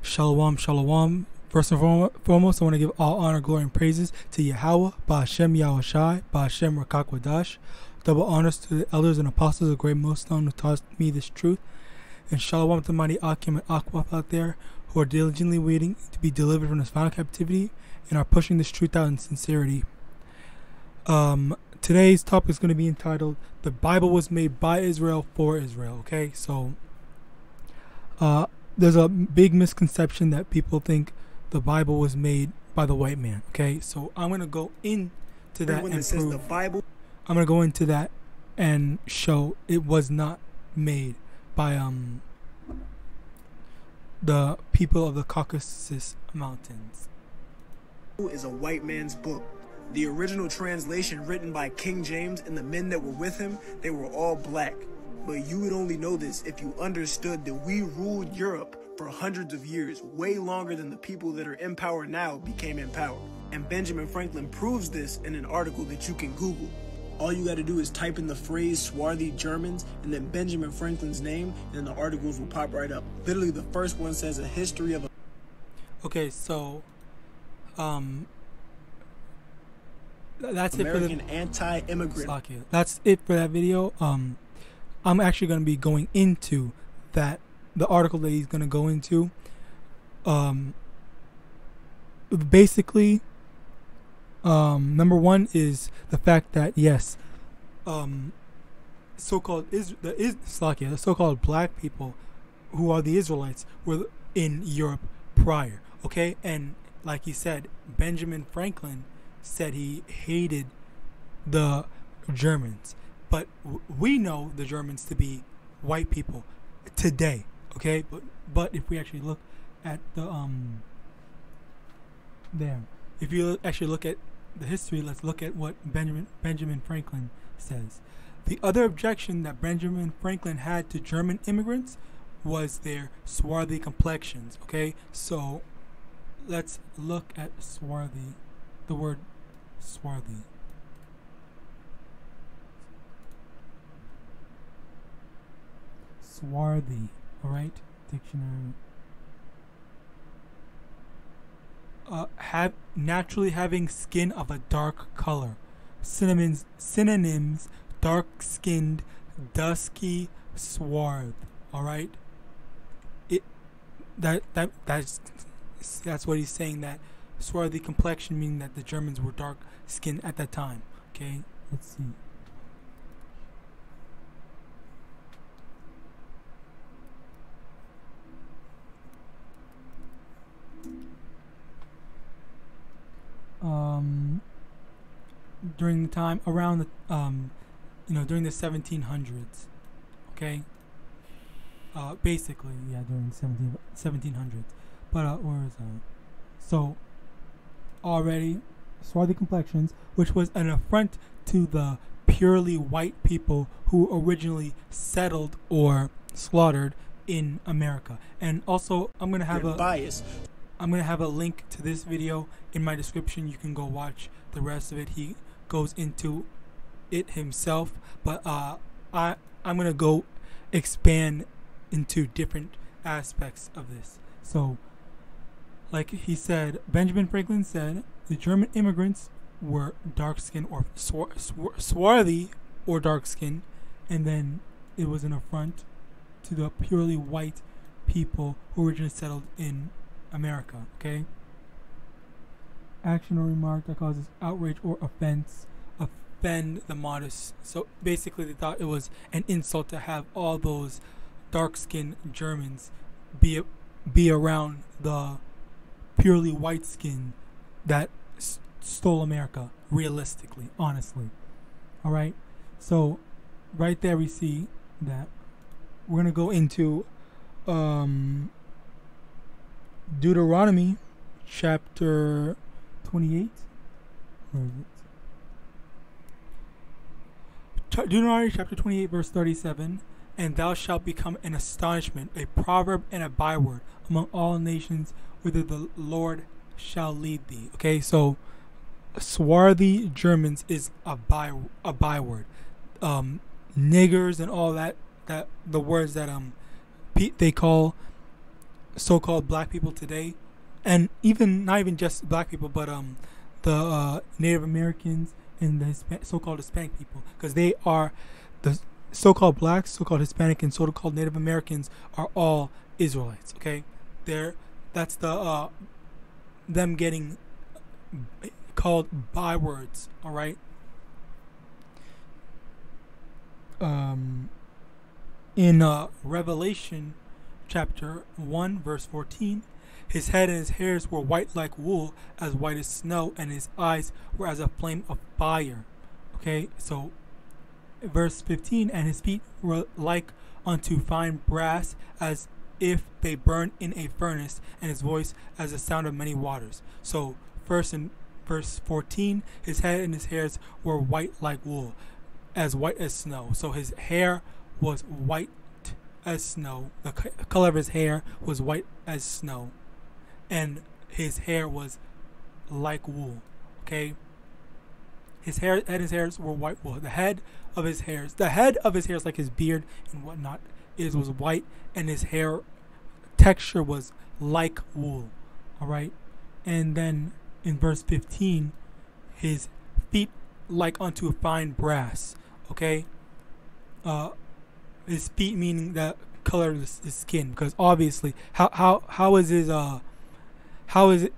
Shalom, shalom. First and foremost, I want to give all honor, glory, and praises to Yahawah, Ba'ashem YAHAWASHI, Ba'ashem RICANS. Double honors to the elders and apostles of Great Millstone who taught me this truth. And shalom to the mighty Akim and Akwaf out there who are diligently waiting to be delivered from this final captivity and are pushing this truth out in sincerity. Today's topic is going to be entitled, The Bible Was Made by Israel for Israel. Okay, so there's a big misconception that people think the Bible was made by the white man. Okay, so I'm going to go into that and prove. The Bible, I'm going to go into that and show it was not made by the people of the Caucasus Mountains. Is a white man's book. The original translation written by King James and the men that were with him, they were all black. But you would only know this if you understood that we ruled Europe for hundreds of years, way longer than the people that are in power now became in power. And Benjamin Franklin proves this in an article that you can Google. All you got to do is type in the phrase swarthy Germans and then Benjamin Franklin's name, and the articles will pop right up. Literally, the first one says a history of a... Okay, so that's American it for the anti-immigrant. That's it for that video. I'm actually going to be going into that, the article that he's going to go into. Basically, number one is the fact that yes, the so-called black people, who are the Israelites, were in Europe prior. Okay, and like he said, Benjamin Franklin said he hated the Germans, but we know the Germans to be white people today. Okay, but if we actually look at the if you actually look at the history, let's look at what Benjamin Franklin says. The other objection that Benjamin Franklin had to German immigrants was their swarthy complexions. Okay, so let's look at swarthy. The word swarthy. Swarthy. All right, dictionary. Naturally having skin of a dark color. Synonyms: dark-skinned, dusky, swarth. All right. That's what he's saying, that swarthy complexion, meaning that the Germans were dark skinned at that time. Okay, let's see. During the time around the during the 1700s. Okay. Basically, yeah, during 1700s. But where is that? So already swarthy complexions, which was an affront to the purely white people who originally settled or slaughtered in America. And also, I'm gonna have a link to this video in my description. You can go watch the rest of it. He goes into it himself, but I'm gonna go expand into different aspects of this. So, like he said, Benjamin Franklin said the German immigrants were dark-skinned or swarthy or dark-skinned, and then it was an affront to the purely white people who originally settled in America. Okay. Action or remark that causes outrage or offend the modest. So basically, they thought it was an insult to have all those dark-skinned Germans be around the purely white skin that stole America. Realistically, honestly. All right. So right there we see that we're gonna go into Deuteronomy chapter 28. Where is it? Deuteronomy chapter 28 verse 37. And thou shalt become an astonishment, a proverb and a byword among all nations, whither the Lord shall lead thee. Okay, so swarthy Germans is a byword. Niggers and all that the words that they call so-called black people today, and even not even just black people, but the Native Americans and the so-called Hispanic people, because they are the so-called blacks, so-called Hispanic, and so-called Native Americans are all Israelites. Okay, that's the them getting called bywords. All right. In Revelation chapter 1 verse 14, his head and his hairs were white like wool, as white as snow, and his eyes were as a flame of fire. Okay, so verse 15, and his feet were like unto fine brass, as if they burned in a furnace, and his voice as the sound of many waters. So first in verse 14, his head and his hairs were white like wool, as white as snow. So his hair was white as snow. The color of his hair was white as snow, and his hair was like wool. Okay, his hair and his hairs were white wool. The head of his hairs, like his beard and whatnot, was white, and his hair texture was like wool. All right, and then in verse 15, his feet like unto fine brass. Okay, his feet meaning the color of his skin, because obviously how is his how is it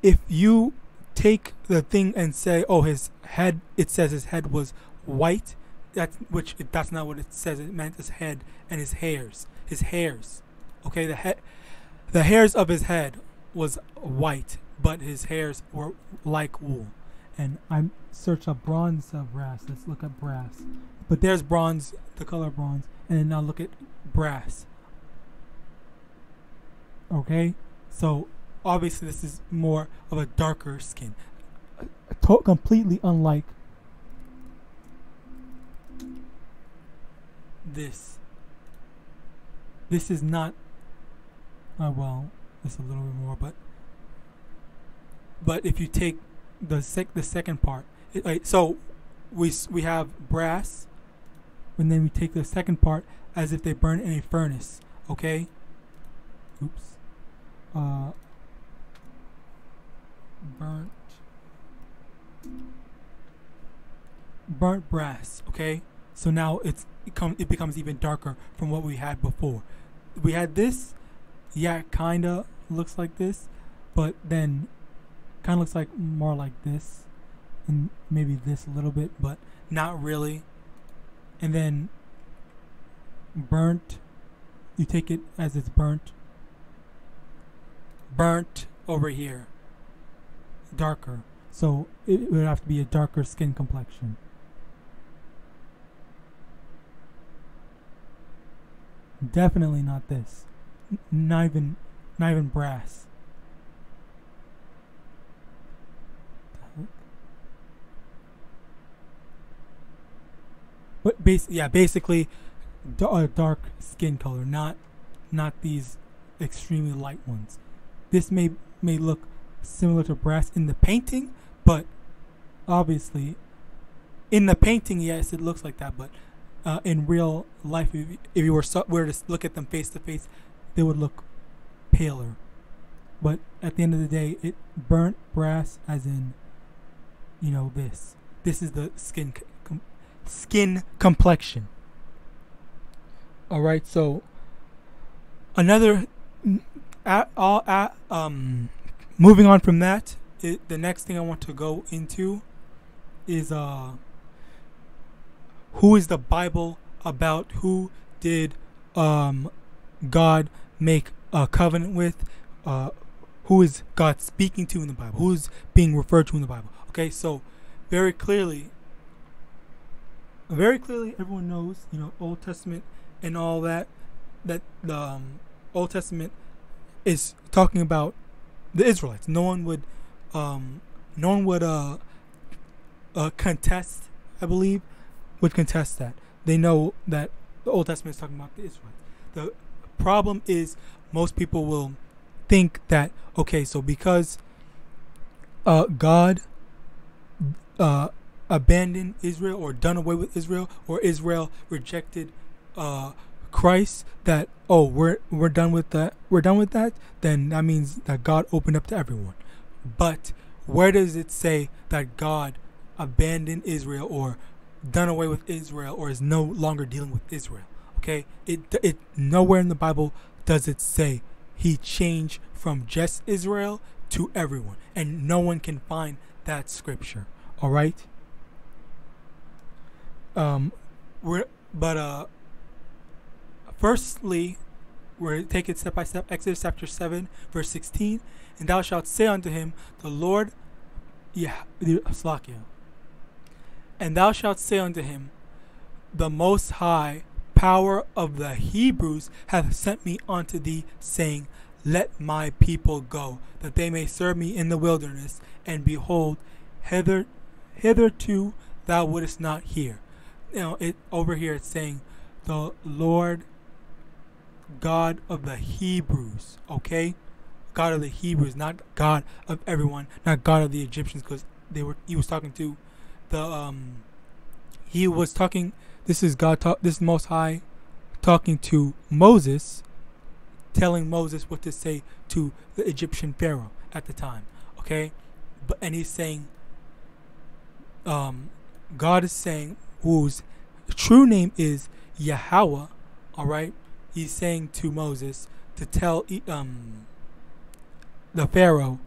if you take the thing and say, oh, his head, it says his head was white, that's not what it says. It meant his head and his hairs. Okay, the hairs of his head was white, but his hairs were like wool. And I searched up bronze brass. Let's look at brass. But there's bronze, the color bronze, and then now look at brass. Okay, so obviously this is more of a darker skin, completely unlike this. This is not. Well, it's a little bit more, but if you take the second part, so we have brass, and then we take the second part as if they burn in a furnace. Okay. Oops. Burnt brass. Okay. So now it becomes even darker from what we had before. We had this, yeah, kinda looks like this, but then kind of looks like more like this, and maybe this a little bit, but not really. And then burnt, you take it as it's burnt over here, darker. So it would have to be a darker skin complexion. Definitely not this. Not even brass. But basically a dark skin color, not these extremely light ones. This may look similar to brass in the painting, but obviously in the painting, yes, it looks like that, but in real life, if you were to look at them face to face, they would look paler. But at the end of the day, it burnt brass, as in, this is the skin complexion. All right, so another moving on from that, the next thing I want to go into is who is the Bible about? Who did God make a covenant with? Who is God speaking to in the Bible? Who is being referred to in the Bible? Okay, so very clearly everyone knows, Old Testament and all that the Old Testament is talking about the Israelites. No one would contest, I believe, would contest that. They know that the Old Testament is talking about the Israelites. The problem is most people will think that, okay, so because God abandoned Israel or done away with Israel, or Israel rejected Christ, that we're done with that, then that means that God opened up to everyone. But where does it say that God abandoned Israel or done away with Israel or is no longer dealing with Israel? Okay, it nowhere in the Bible does it say he changed from just Israel to everyone, and no one can find that scripture. All right. Firstly, we're take it step by step. Exodus chapter 7, verse 16. And thou shalt say unto him, the Lord, and thou shalt say unto him, the Most High Power of the Hebrews hath sent me unto thee, saying, let my people go, that they may serve me in the wilderness. And behold, hitherto thou wouldest not hear. Over here it's saying, the Lord God of the Hebrews, okay? God of the Hebrews, not God of everyone, not God of the Egyptians, because he was talking to this is God this is Most High talking to Moses, telling Moses what to say to the Egyptian Pharaoh at the time, okay? And he's saying, God is saying, whose true name is YAHAWAH, all right? He's saying to Moses to tell the Pharaoh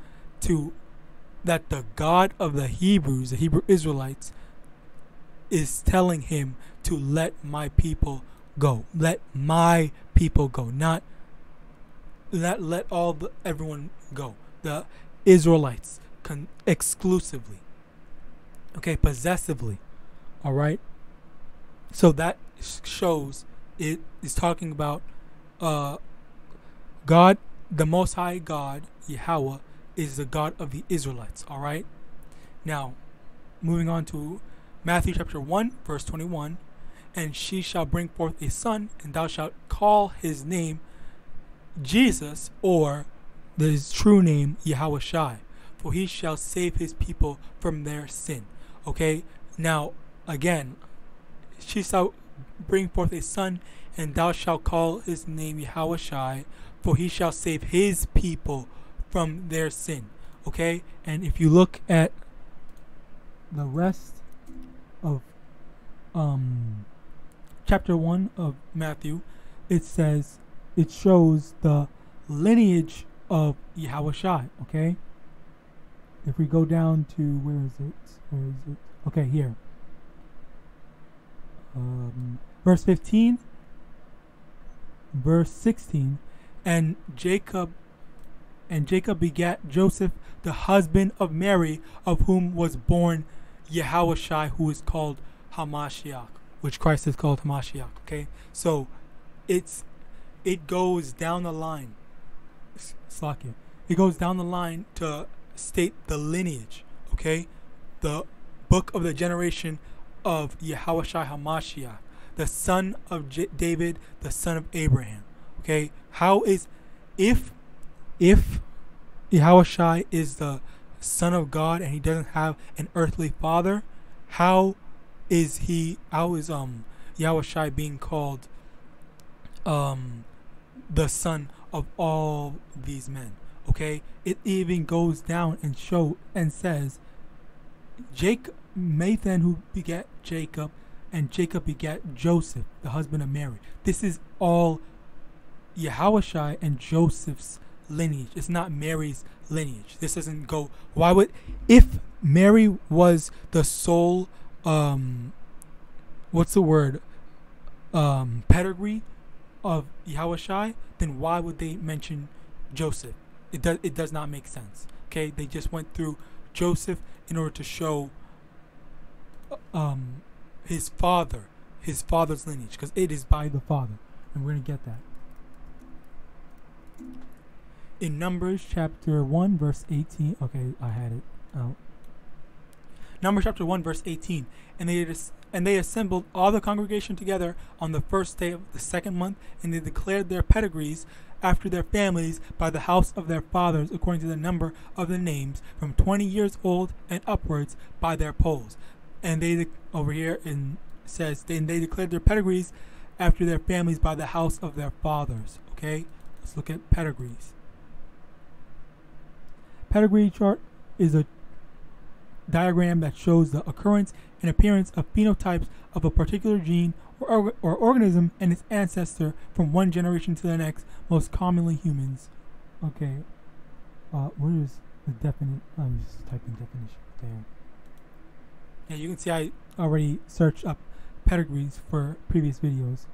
that the God of the Hebrews, the Hebrew Israelites, is telling him to let my people go. Let my people go, not let everyone go. The Israelites exclusively, okay, possessively. All right. So that shows it is talking about God, the Most High God, Yahweh, is the God of the Israelites. All right. Now, moving on to Matthew chapter 1, verse 21. And she shall bring forth a son, and thou shalt call his name Jesus, or his true name YAHAWASHI, for he shall save his people from their sin. Okay. Now, again, she shall bring forth a son, and thou shalt call his name YAHAWASHI, for he shall save his people from their sin. Okay? And if you look at the rest of chapter 1 of Matthew, it shows the lineage of YAHAWASHI. Okay? If we go down to, where is it? Okay, here. Verse 15, verse 16, and Jacob begat Joseph, the husband of Mary, of whom was born YAHAWASHI, who is called HaMashiach, which Christ is called HaMashiach. Okay, so it goes down the line. It goes down the line to state the lineage. Okay, the book of the generation of YAHAWASHI HaMashiach, the son of David, the son of Abraham. Okay, if YAHAWASHI is the son of God and he doesn't have an earthly father, how is YAHAWASHI being called the son of all these men? Okay, it even goes down and says Nathan, who begat Jacob, and Jacob begat Joseph, the husband of Mary. This is all YAHAWASHI and Joseph's lineage. It's not Mary's lineage. This doesn't go. If Mary was the sole pedigree of YAHAWASHI, then why would they mention Joseph? It does not make sense. Okay, they just went through Joseph in order to show his father's lineage, because it is by the father, and we're going to get that in Numbers chapter 1 verse 18. Okay, I had it out. Numbers chapter 1 verse 18. And they assembled all the congregation together on the first day of the second month, and they declared their pedigrees after their families by the house of their fathers, according to the number of the names, from 20 years old and upwards, by their polls. And they over here says, and they declared their pedigrees after their families by the house of their fathers. Okay, let's look at pedigrees. Pedigree chart is a diagram that shows the occurrence and appearance of phenotypes of a particular gene or organism and its ancestor from one generation to the next, most commonly humans. Okay, where is the definition? I'm just typing definition there. Yeah, you can see I already searched up pedigrees for previous videos.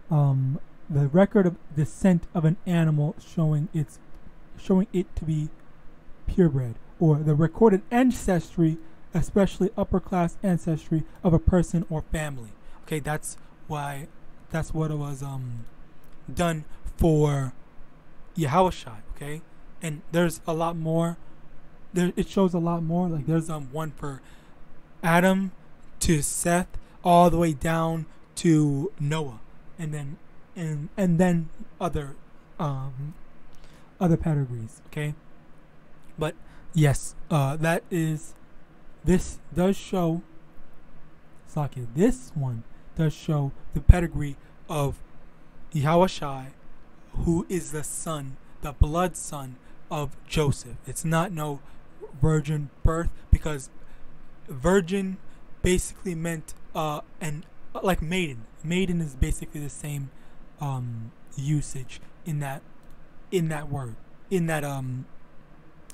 The record of descent of an animal showing it to be purebred, or the recorded ancestry, especially upper class ancestry of a person or family. Okay, that's what it was done for YAHAWASHI. Okay, and there's a lot more. It shows a lot more. Like there's one for Adam to Seth, all the way down to Noah, and then other pedigrees. Okay, but yes, this does show. This one does show the pedigree of YAHAWASHI, who is the son, the blood son of Joseph. It's not no virgin birth, because virgin basically meant like maiden. Maiden is basically the same usage in that word, in that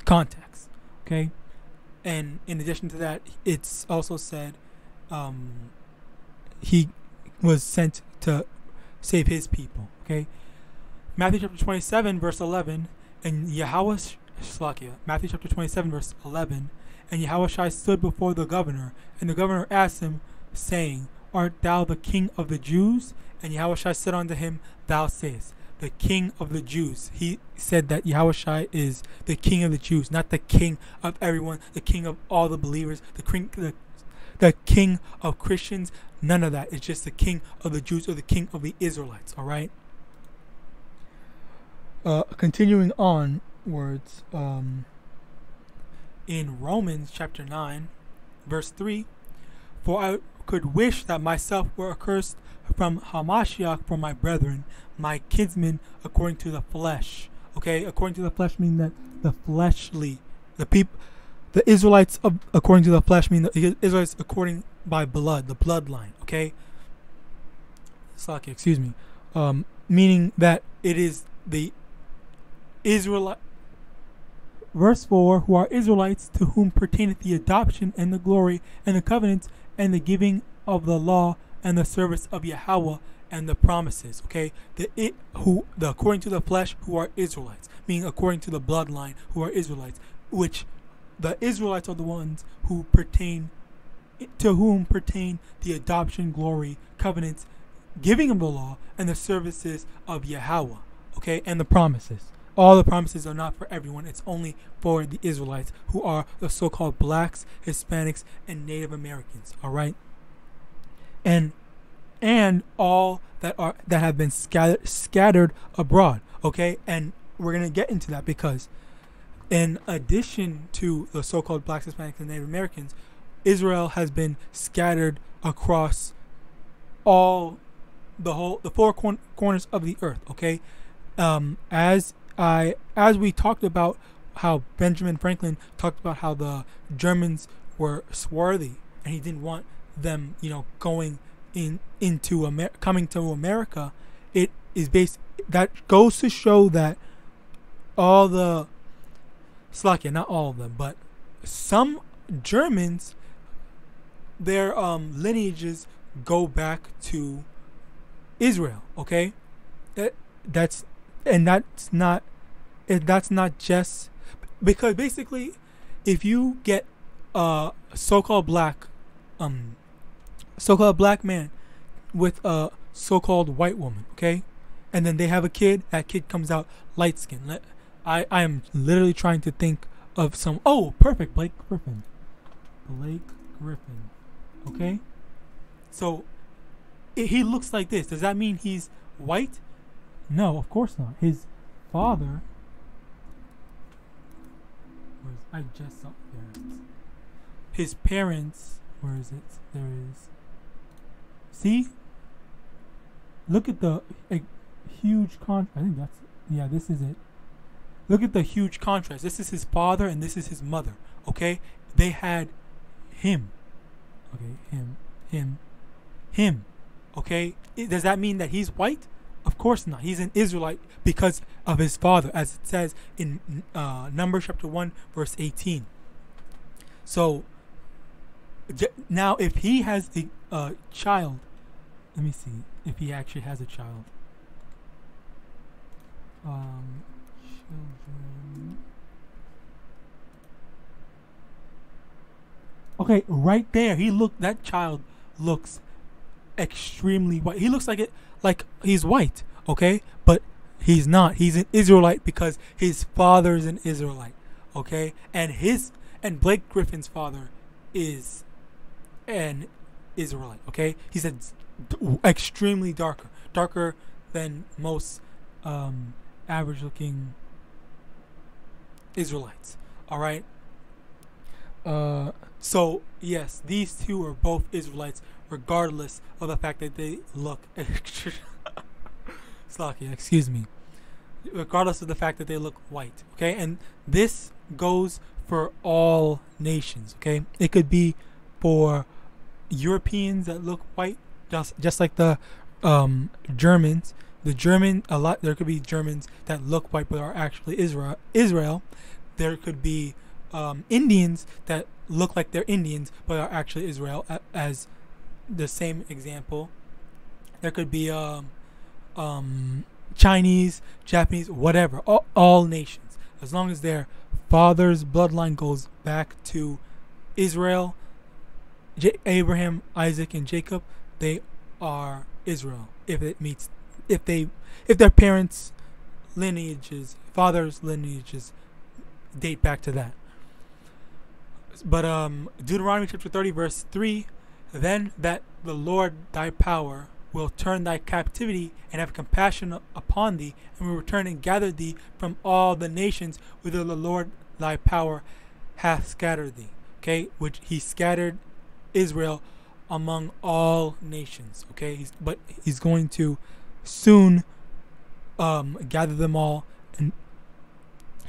context. Okay, and in addition to that, it's also said he was sent to save his people. Okay, Matthew chapter 27 verse 11, and Matthew chapter 27 verse 11, and YAHAWASHI stood before the governor, and the governor asked him, saying, Art thou the king of the Jews? And YAHAWASHI said unto him, Thou sayest, the king of the Jews. He said that YAHAWASHI is the king of the Jews, not the king of everyone, the king of all the believers, the king of Christians. None of that. It's just the king of the Jews, or the king of the Israelites. All right. Continuing onwards, in Romans chapter 9, verse 3, for I could wish that myself were accursed from Hamashiach for my brethren, my kinsmen, according to the flesh. Okay, according to the flesh mean that the fleshly, the Israelites according to the flesh mean the Israelites according by blood, the bloodline. Okay, excuse me, meaning that it is the Israelite. Verse 4, who are Israelites, to whom pertaineth the adoption and the glory and the covenants and the giving of the law and the service of Yahweh and the promises. Okay, according to the flesh, who are Israelites, meaning according to the bloodline, who are Israelites, which the Israelites are the ones who pertain, to whom pertain the adoption, glory, covenants, giving of the law, and the services of Yahweh. Okay, and the promises. All the promises are not for everyone. It's only for the Israelites, who are the so-called blacks, Hispanics, and Native Americans. All right, and all that have been scattered abroad. Okay, and we're gonna get into that, because in addition to the so-called blacks, Hispanics, and Native Americans, Israel has been scattered across the four corners of the earth. Okay, as we talked about how Benjamin Franklin talked about how the Germans were swarthy, and he didn't want them, coming to America. It is that goes to show that all the not all of them, but some Germans, their lineages go back to Israel. Okay, that's not just because basically, if you get a so-called black man with a so-called white woman, okay, and then they have a kid, that kid comes out light skinned. I am literally trying to think of some. Oh, perfect, Blake Griffin. Okay, so he looks like this. Does that mean he's white? No, of course not. His father. I just saw there. His parents. Where is it? There is. See? look at the huge I think that's, yeah, this is it. Look at the huge contrast. This is his father and this is his mother. Okay, they had him. Okay, him. Okay, does that mean that he's white? Of course not. He's an Israelite because of his father, as it says in Numbers chapter 1 verse 18. So now if he has a child, let me see if he actually has a child. Children. Okay, right there, that child looks extremely white. He looks like he's white, okay? But he's not. He's an Israelite because his father is an Israelite, okay? And Blake Griffin's father is an Israelite, okay? He's extremely darker than most average looking Israelites, all right? So yes, these two are both Israelites, regardless of the fact that they look Slakia, excuse me, regardless of the fact that they look white, okay? And this goes for all nations, okay? It could be for Europeans that look white, just like the Germans. There could be Germans that look white but are actually Israel. There could be Indians that look like they're Indians but are actually Israel, as the same example. There could be Chinese, Japanese, whatever, all nations, as long as their father's bloodline goes back to Israel, Abraham, Isaac, and Jacob, they are Israel. If their parents' lineages, father's lineages date back to that. But Deuteronomy chapter 30 verse 3, then that the Lord thy power will turn thy captivity and have compassion upon thee, and will return and gather thee from all the nations whither the Lord thy power hath scattered thee. Okay, which he scattered Israel among all nations. Okay, but he's going to soon gather them all and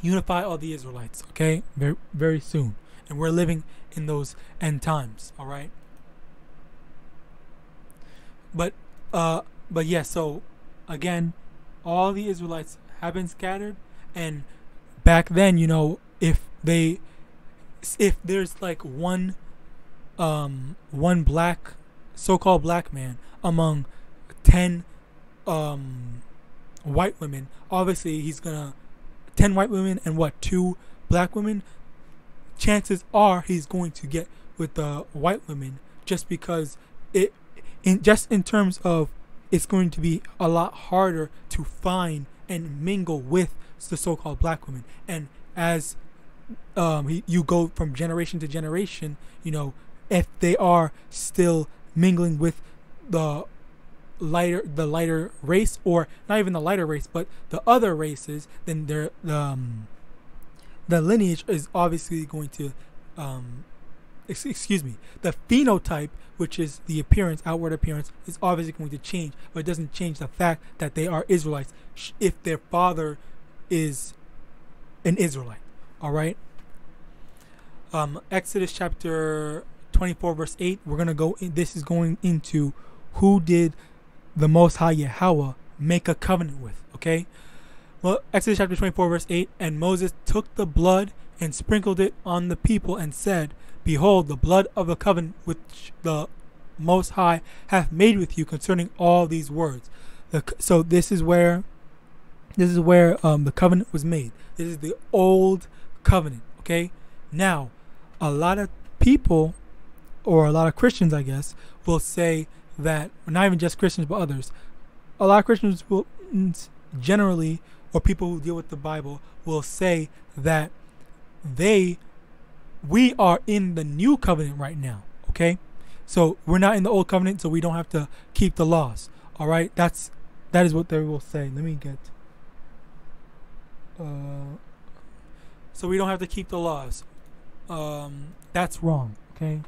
unify all the Israelites. Okay, very, very soon. And we're living in those end times, all right? But yeah, so again, all the Israelites have been scattered, and back then, you know, if there's like one black, so-called black man among 10 white women, obviously he's gonna 10 white women and 2 black women. Chances are he's going to get with the white women, just because in terms of it's going to be a lot harder to find and mingle with the so-called black women. And as you go from generation to generation, you know, if they are still mingling with the lighter race, or not even the lighter race, but the other races, then the lineage is obviously going to, the phenotype, which is the appearance, outward appearance, is obviously going to change, but it doesn't change the fact that they are Israelites if their father is an Israelite. All right. Exodus chapter 24 verse 8. We're gonna go in, this is going into who did the Most High Yahweh make a covenant with. Okay. Well, Exodus chapter 24 verse 8, and Moses took the blood and sprinkled it on the people and said, behold, the blood of the covenant which the Most High hath made with you concerning all these words. So this is where the covenant was made. This is the old covenant. Okay. Now, a lot of people, or a lot of Christians, I guess, will say that, not even just Christians but others, a lot of Christians will generally, or people who deal with the Bible, will say that we are in the new covenant right now. Okay, so we're not in the old covenant, so we don't have to keep the laws. All right, that is what they will say. Let me get so we don't have to keep the laws. That's wrong. Okay.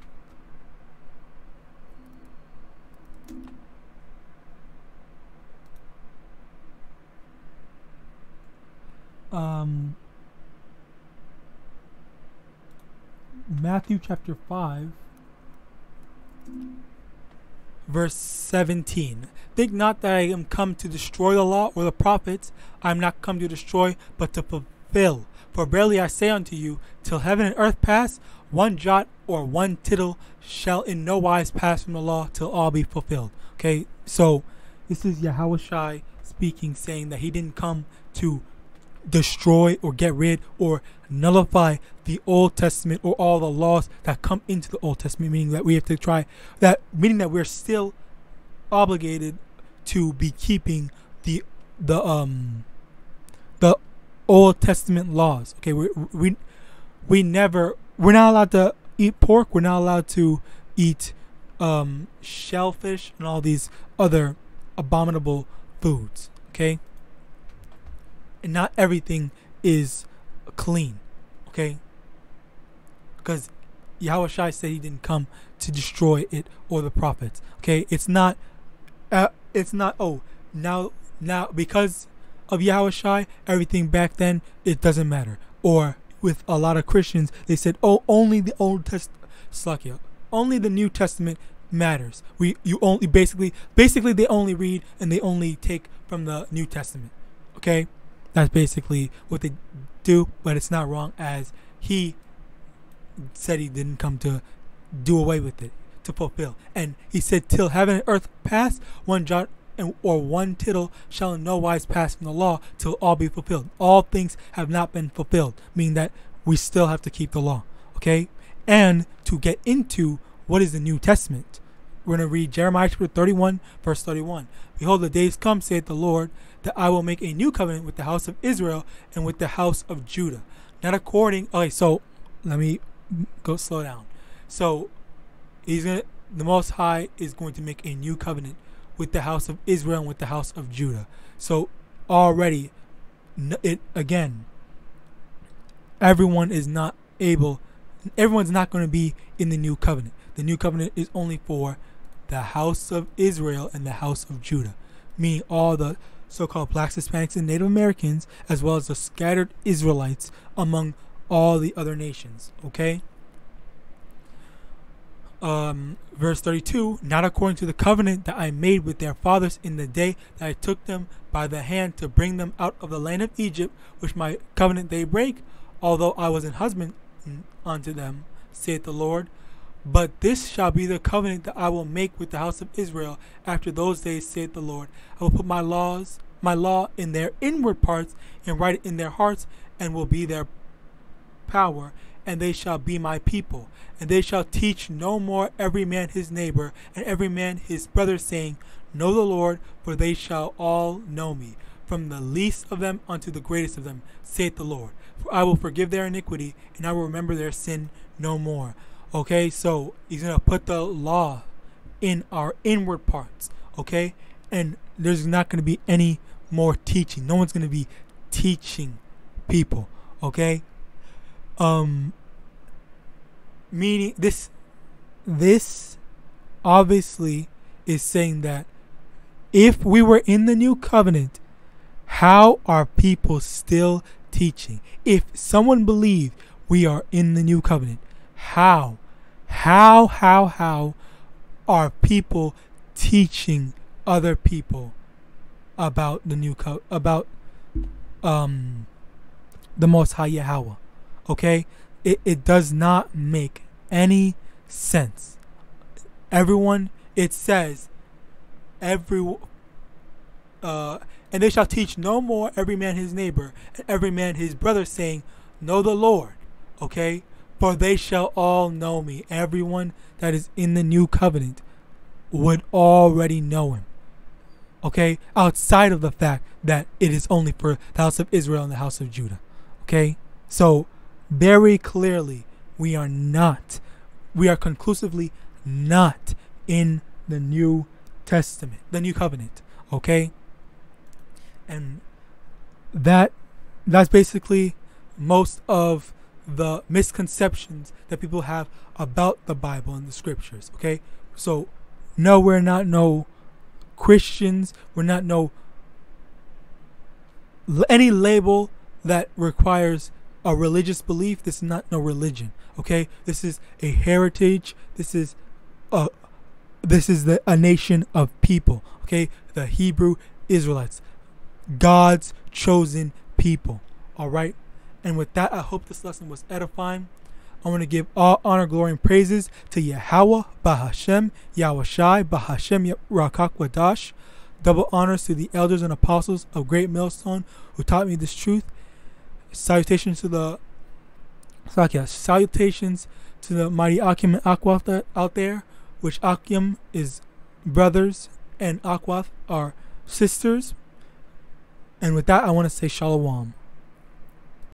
Matthew chapter 5, verse 17. Think not that I am come to destroy the law or the prophets. I am not come to destroy, but to fulfill. For verily I say unto you, till heaven and earth pass, one jot or one tittle shall in no wise pass from the law till all be fulfilled. Okay, so this is YAHAWASHI speaking, saying that he didn't come to destroy or get rid or nullify the Old Testament or all the laws that come into the Old Testament, meaning that we have to try that, meaning that we're still obligated to be keeping the Old Testament laws. Okay, we're not allowed to eat pork. We're not allowed to eat shellfish and all these other abominable foods. Okay, and not everything is clean. Okay, because YAHAWASHI said he didn't come to destroy it or the prophets. Okay, it's not. Oh, now because of YAHAWASHI, everything back then it doesn't matter. Or with a lot of Christians, they said, oh, only the Old Testament, only the New Testament matters. You only basically they only read and they only take from the New Testament. Okay, that's basically what they do, but it's not wrong, as he said he didn't come to do away with it, to fulfill. And he said, till heaven and earth pass, one jot or one tittle shall in no wise pass from the law till all be fulfilled. All things have not been fulfilled, meaning that we still have to keep the law. Okay, and to get into what is the New Testament, we're going to read Jeremiah chapter 31 verse 31. Behold, the days come, saith the Lord, that I will make a new covenant with the house of Israel and with the house of Judah, not according. Okay, so let me go slow down. So the Most High is going to make a new covenant with the house of Israel and with the house of Judah. So already, everyone's not going to be in the new covenant. The new covenant is only for the house of Israel and the house of Judah, meaning all the so-called blacks, Hispanics, and Native Americans, as well as the scattered Israelites among all the other nations. Okay. Verse 32, not according to the covenant that I made with their fathers in the day that I took them by the hand to bring them out of the land of Egypt, which my covenant they break, although I was an husband unto them, saith the Lord. But this shall be the covenant that I will make with the house of Israel after those days, saith the Lord. I will put my law in their inward parts and write it in their hearts, and will be their power, and they shall be my people. And they shall teach no more every man his neighbor and every man his brother, saying, Know the Lord, for they shall all know me, from the least of them unto the greatest of them, saith the Lord. For I will forgive their iniquity, and I will remember their sin no more. Okay, so he's going to put the law in our inward parts. Okay, and there's not going to be any more teaching. No one's going to be teaching people. Okay, meaning this obviously is saying that if we were in the new covenant, how are people still teaching? If someone believed we are in the new covenant, how are people teaching other people about the new about the Most High Yahweh? Okay, it does not make any sense. Everyone, it says, and they shall teach no more every man his neighbor and every man his brother, saying, Know the Lord. Okay, for they shall all know me. Everyone that is in the new covenant would already know him. Okay, outside of the fact that it is only for the house of Israel and the house of Judah. Okay, so very clearly we are conclusively not in the New Testament, the new covenant. Okay, and that's basically most of the misconceptions that people have about the Bible and the scriptures. Okay, so no, we're not no Christians, we're not no any label that requires a religious belief. This is not no religion. Okay, this is a heritage. This is a nation of people. Okay, the Hebrew Israelites, God's chosen people. All right, and with that, I hope this lesson was edifying. I want to give all honor, glory, and praises to YAHAWAH, BaHashem, YAHAWASHI, BaHashem, YAHAWADAH. Double honors to the elders and apostles of Great Millstone who taught me this truth. Salutations to the mighty Akim and Akwath out there, which Akim is brothers and Akwath are sisters. And with that, I want to say Shalom.